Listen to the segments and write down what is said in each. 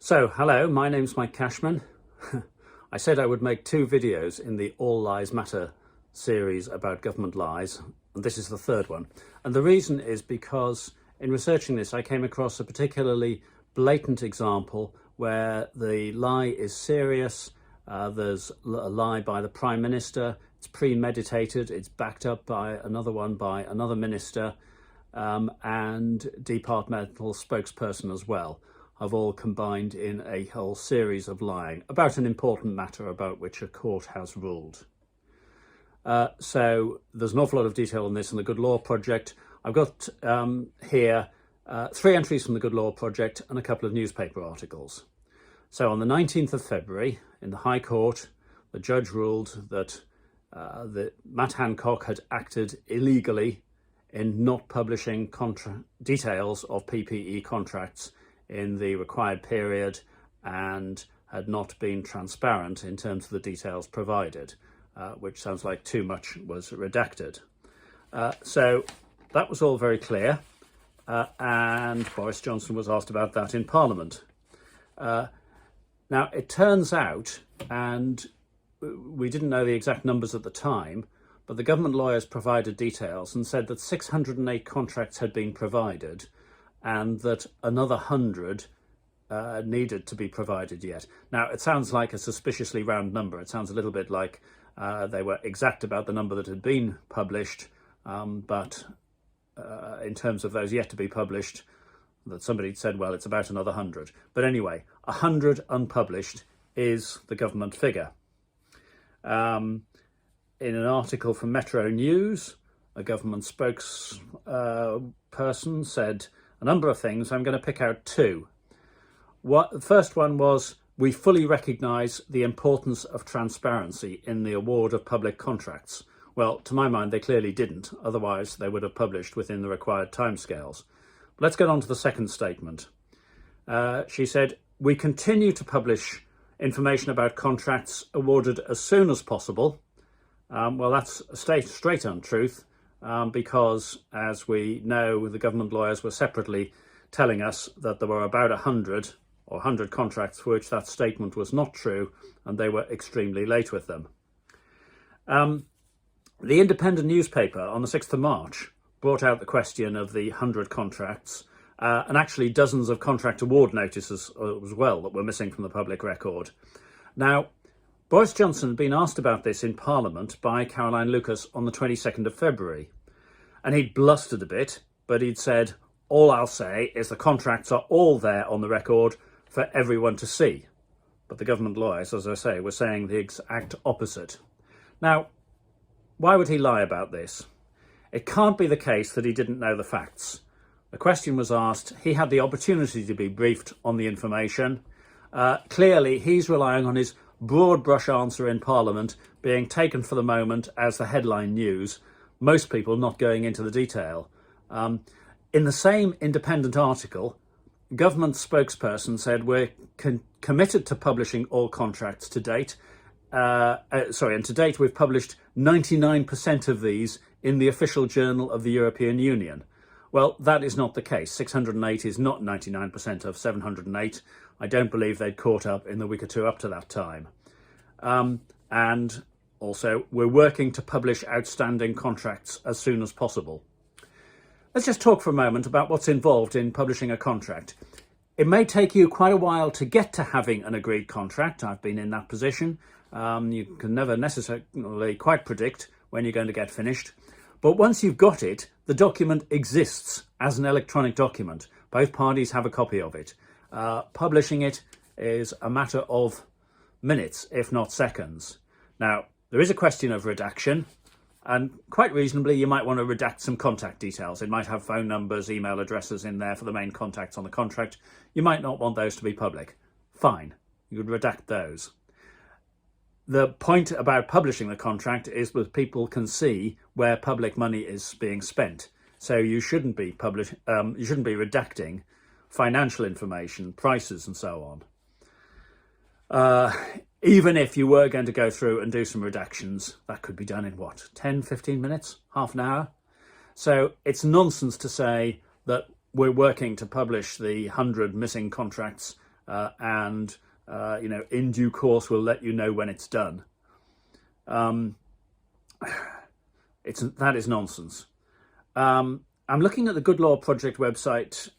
So, hello, my name's Mike Cashman. I said I would make two videos in the All Lies Matter series about government lies, and this is the third one. And the reason is because in researching this, I came across a particularly blatant example where the lie is serious. There's a lie by the Prime Minister, it's premeditated, it's backed up by another one by another minister, and Departmental spokesperson as well, have all combined in a whole series of lying about an important matter about which a court has ruled. So there's an awful lot of detail on this in the Good Law Project. I've got here 3 entries from the Good Law Project and a couple of newspaper articles. So on the 19th of February in the High Court, the judge ruled that Matt Hancock had acted illegally in not publishing details of PPE contracts in the required period and had not been transparent in terms of the details provided, which sounds like too much was redacted. So that was all very clear, and Boris Johnson was asked about that in Parliament. Now it turns out, and we didn't know the exact numbers at the time, but the government lawyers provided details and said that 608 contracts had been provided and that another 100 needed to be provided yet. Now, it sounds like a suspiciously round number. It sounds a little bit like they were exact about the number that had been published, but in terms of those yet to be published, that somebody said, well, it's about another 100. But anyway, 100 unpublished is the government figure. In an article from Metro News, a government spokesperson said a number of things. I'm going to pick out two. The first one was, we fully recognise the importance of transparency in the award of public contracts. Well, to my mind, they clearly didn't. Otherwise, they would have published within the required timescales. Let's get on to the second statement. She said, we continue to publish information about contracts awarded as soon as possible. Well, that's a straight untruth. Because, as we know, the government lawyers were separately telling us that there were about 100 contracts for which that statement was not true, and they were extremely late with them. The Independent newspaper on the 6th of March brought out the question of the 100 contracts, and actually dozens of contract award notices as well that were missing from the public record. Now, Boris Johnson had been asked about this in Parliament by Caroline Lucas on the 22nd of February. And he'd blustered a bit, but he'd said, all I'll say is the contracts are all there on the record for everyone to see. But the government lawyers, as I say, were saying the exact opposite. Now, why would he lie about this? It can't be the case that he didn't know the facts. The question was asked, he had the opportunity to be briefed on the information. Clearly, he's relying on his broad brush answer in Parliament being taken for the moment as the headline news, most people not going into the detail. In the same Independent article, government spokesperson said we're committed to publishing all contracts to date. And to date we've published 99% of these in the official journal of the European Union. Well, that is not the case. 608 is not 99% of 708. I don't believe they'd caught up in the week or two up to that time. And also, we're working to publish outstanding contracts as soon as possible. Let's just talk for a moment about what's involved in publishing a contract. It may take you quite a while to get to having an agreed contract. I've been in that position. You can never necessarily quite predict when you're going to get finished. But once you've got it, the document exists as an electronic document. Both parties have a copy of it. Publishing it is a matter of minutes, if not seconds. Now, there is a question of redaction, and quite reasonably you might want to redact some contact details. It might have phone numbers, email addresses in there for the main contacts on the contract. You might not want those to be public. Fine, you would redact those. The point about publishing the contract is that people can see where public money is being spent. So you shouldn't be redacting financial information, prices and so on. Even if you were going to go through and do some redactions, that could be done in what, 10, 15 minutes, half an hour? So it's nonsense to say that we're working to publish the 100 missing contracts and in due course we'll let you know when it's done. That is nonsense. I'm looking at the Good Law Project website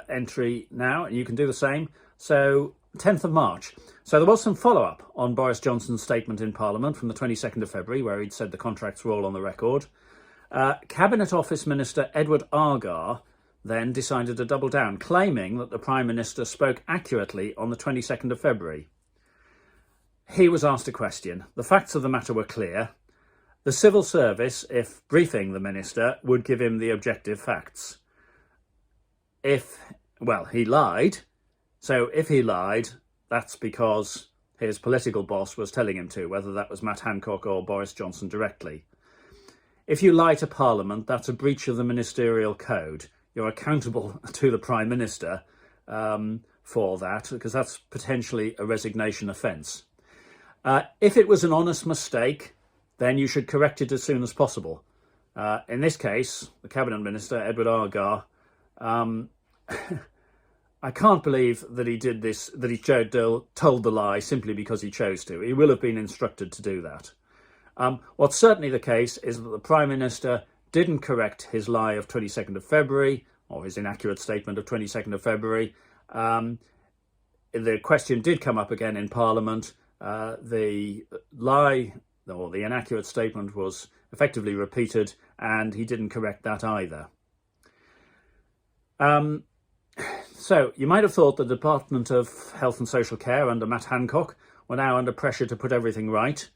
entry now, and you can do the same. So 10th of March. So there was some follow-up on Boris Johnson's statement in Parliament from the 22nd of February, where he'd said the contracts were all on the record. Cabinet Office Minister Edward Argar then decided to double down, claiming that the Prime Minister spoke accurately on the 22nd of February. He was asked a question. The facts of the matter were clear. The civil service, if briefing the minister, would give him the objective facts. He lied. So if he lied, that's because his political boss was telling him to, whether that was Matt Hancock or Boris Johnson directly. If you lie to Parliament, that's a breach of the ministerial code. You're accountable to the Prime Minister for that, because that's potentially a resignation offence. If it was an honest mistake, then you should correct it as soon as possible. In this case, the Cabinet Minister, Edward Argar, I can't believe that he did this, that he told the lie simply because he chose to. He will have been instructed to do that. What's certainly the case is that the Prime Minister didn't correct his lie of 22nd of February, or his inaccurate statement of 22nd of February. The question did come up again in Parliament. The lie, or the inaccurate statement, was effectively repeated, and he didn't correct that either. So you might have thought the Department of Health and Social Care under Matt Hancock were now under pressure to put everything right.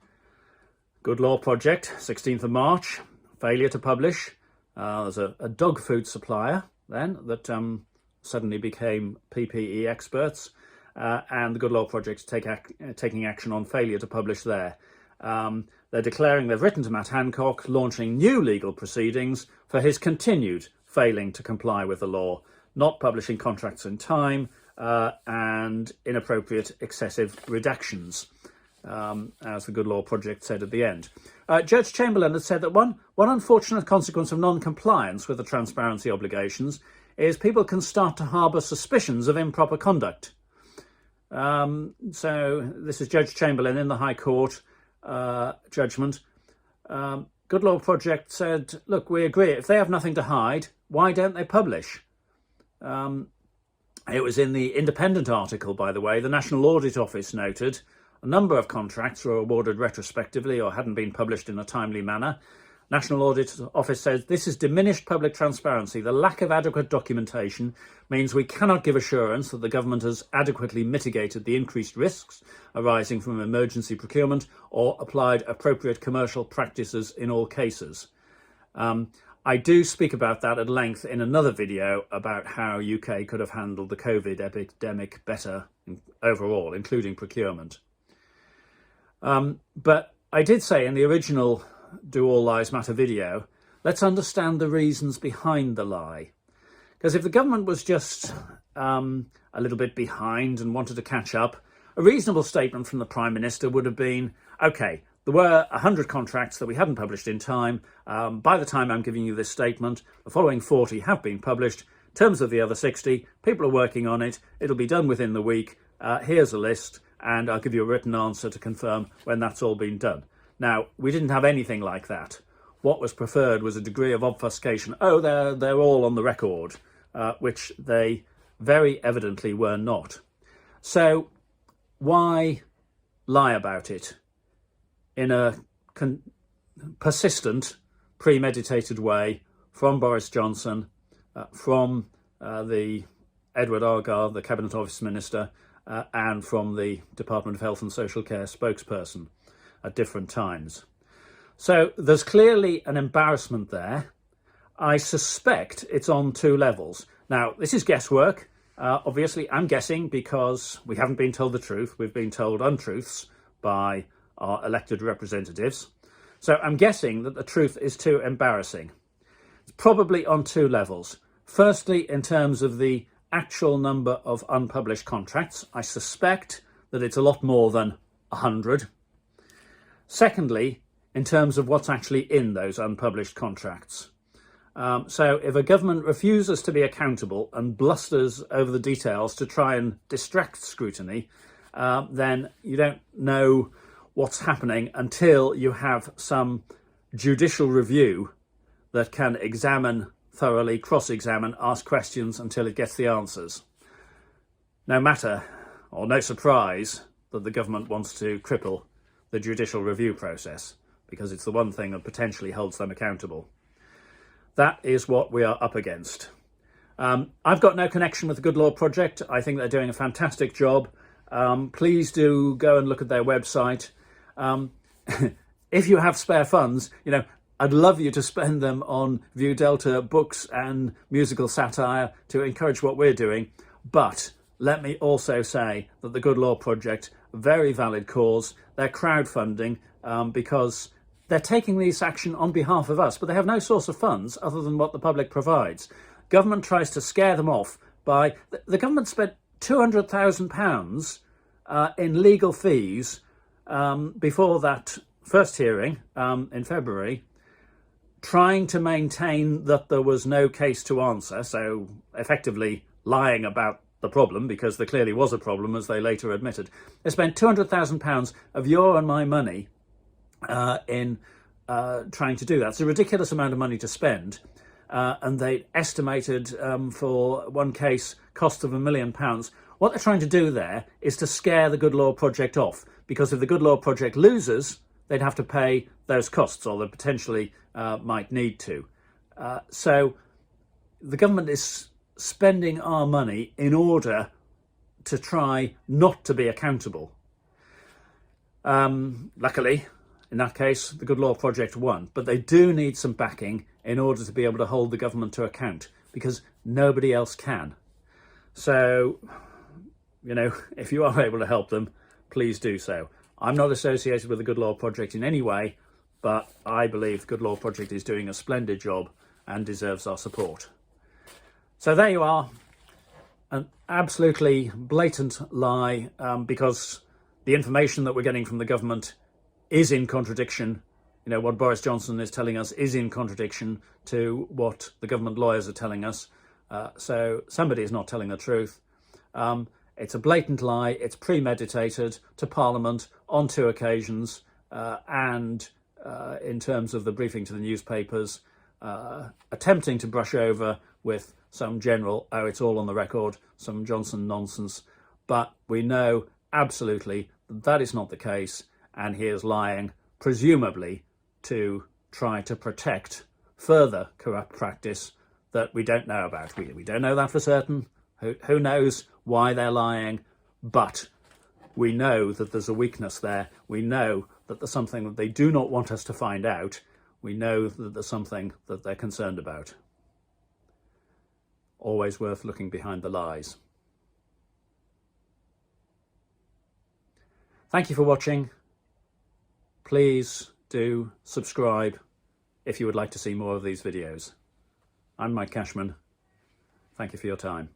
Good Law Project, 16th of March, failure to publish. There's a dog food supplier then that suddenly became PPE experts, and the Good Law Project taking action on failure to publish there. They're declaring they've written to Matt Hancock, launching new legal proceedings for his continued failing to comply with the law, not publishing contracts in time, and inappropriate excessive redactions, as the Good Law Project said at the end. Judge Chamberlain had said that one unfortunate consequence of non-compliance with the transparency obligations is people can start to harbour suspicions of improper conduct. So this is Judge Chamberlain in the High Court judgment. Good Law Project said, look, we agree, if they have nothing to hide, why don't they publish? It was in the Independent article, by the way. The National Audit Office noted a number of contracts were awarded retrospectively or hadn't been published in a timely manner. National Audit Office says this has diminished public transparency. The lack of adequate documentation means we cannot give assurance that the government has adequately mitigated the increased risks arising from emergency procurement or applied appropriate commercial practices in all cases. I do speak about that at length in another video about how UK could have handled the COVID epidemic better overall, including procurement. But I did say in the original Do All Lies Matter video, let's understand the reasons behind the lie. Because if the government was just a little bit behind and wanted to catch up, a reasonable statement from the Prime Minister would have been, OK, there were 100 contracts that we hadn't published in time. By the time I'm giving you this statement, the following 40 have been published. In terms of the other 60, people are working on it. It'll be done within the week. Here's a list, and I'll give you a written answer to confirm when that's all been done. Now, we didn't have anything like that. What was preferred was a degree of obfuscation. Oh, they're all on the record, which they very evidently were not. So why lie about it in a persistent, premeditated way from Boris Johnson, from the Edward Argar, the Cabinet Office Minister, and from the Department of Health and Social Care spokesperson at different times? So there's clearly an embarrassment there. I suspect it's on two levels. Now, this is guesswork. Obviously, I'm guessing because we haven't been told the truth. We've been told untruths by our elected representatives. So I'm guessing that the truth is too embarrassing. It's probably on two levels. Firstly, in terms of the actual number of unpublished contracts, I suspect that it's a lot more than 100. Secondly, in terms of what's actually in those unpublished contracts. So if a government refuses to be accountable and blusters over the details to try and distract scrutiny, then you don't know what's happening until you have some judicial review that can examine thoroughly, cross-examine, ask questions until it gets the answers. No matter, or no surprise, that the government wants to cripple the judicial review process, because it's the one thing that potentially holds them accountable. That is what we are up against. I've got no connection with the Good Law Project. I think they're doing a fantastic job. Please do go and look at their website. If you have spare funds, I'd love you to spend them on View Delta books and musical satire to encourage what we're doing. But let me also say that the Good Law Project, very valid cause. They're crowdfunding because they're taking this action on behalf of us, but they have no source of funds other than what the public provides. Government tries to scare them off by... The government spent £200,000 in legal fees before that first hearing in February, trying to maintain that there was no case to answer, so effectively lying about the problem, because there clearly was a problem, as they later admitted. They spent £200,000 of your and my money in trying to do that. It's a ridiculous amount of money to spend, and they estimated for one case cost of £1 million. What they're trying to do there is to scare the Good Law Project off, because if the Good Law Project loses, they'd have to pay those costs, or they potentially might need to. So the government is spending our money in order to try not to be accountable. Luckily, in that case, the Good Law Project won, but they do need some backing in order to be able to hold the government to account, because nobody else can. So, if you are able to help them, please do so. I'm not associated with the Good Law Project in any way, but I believe the Good Law Project is doing a splendid job and deserves our support. So there you are, an absolutely blatant lie, because the information that we're getting from the government is in contradiction. What Boris Johnson is telling us is in contradiction to what the government lawyers are telling us. So somebody is not telling the truth. It's a blatant lie. It's premeditated to Parliament on 2 occasions, and in terms of the briefing to the newspapers, attempting to brush over with some general, oh, it's all on the record, some Johnson nonsense. But we know absolutely that is not the case, and he is lying, presumably to try to protect further corrupt practice that we don't know about. We don't know that for certain. Who knows why they're lying? But we know that there's a weakness there. We know that there's something that they do not want us to find out. We know that there's something that they're concerned about. Always worth looking behind the lies. Thank you for watching. Please do subscribe if you would like to see more of these videos. I'm Mike Cashman. Thank you for your time.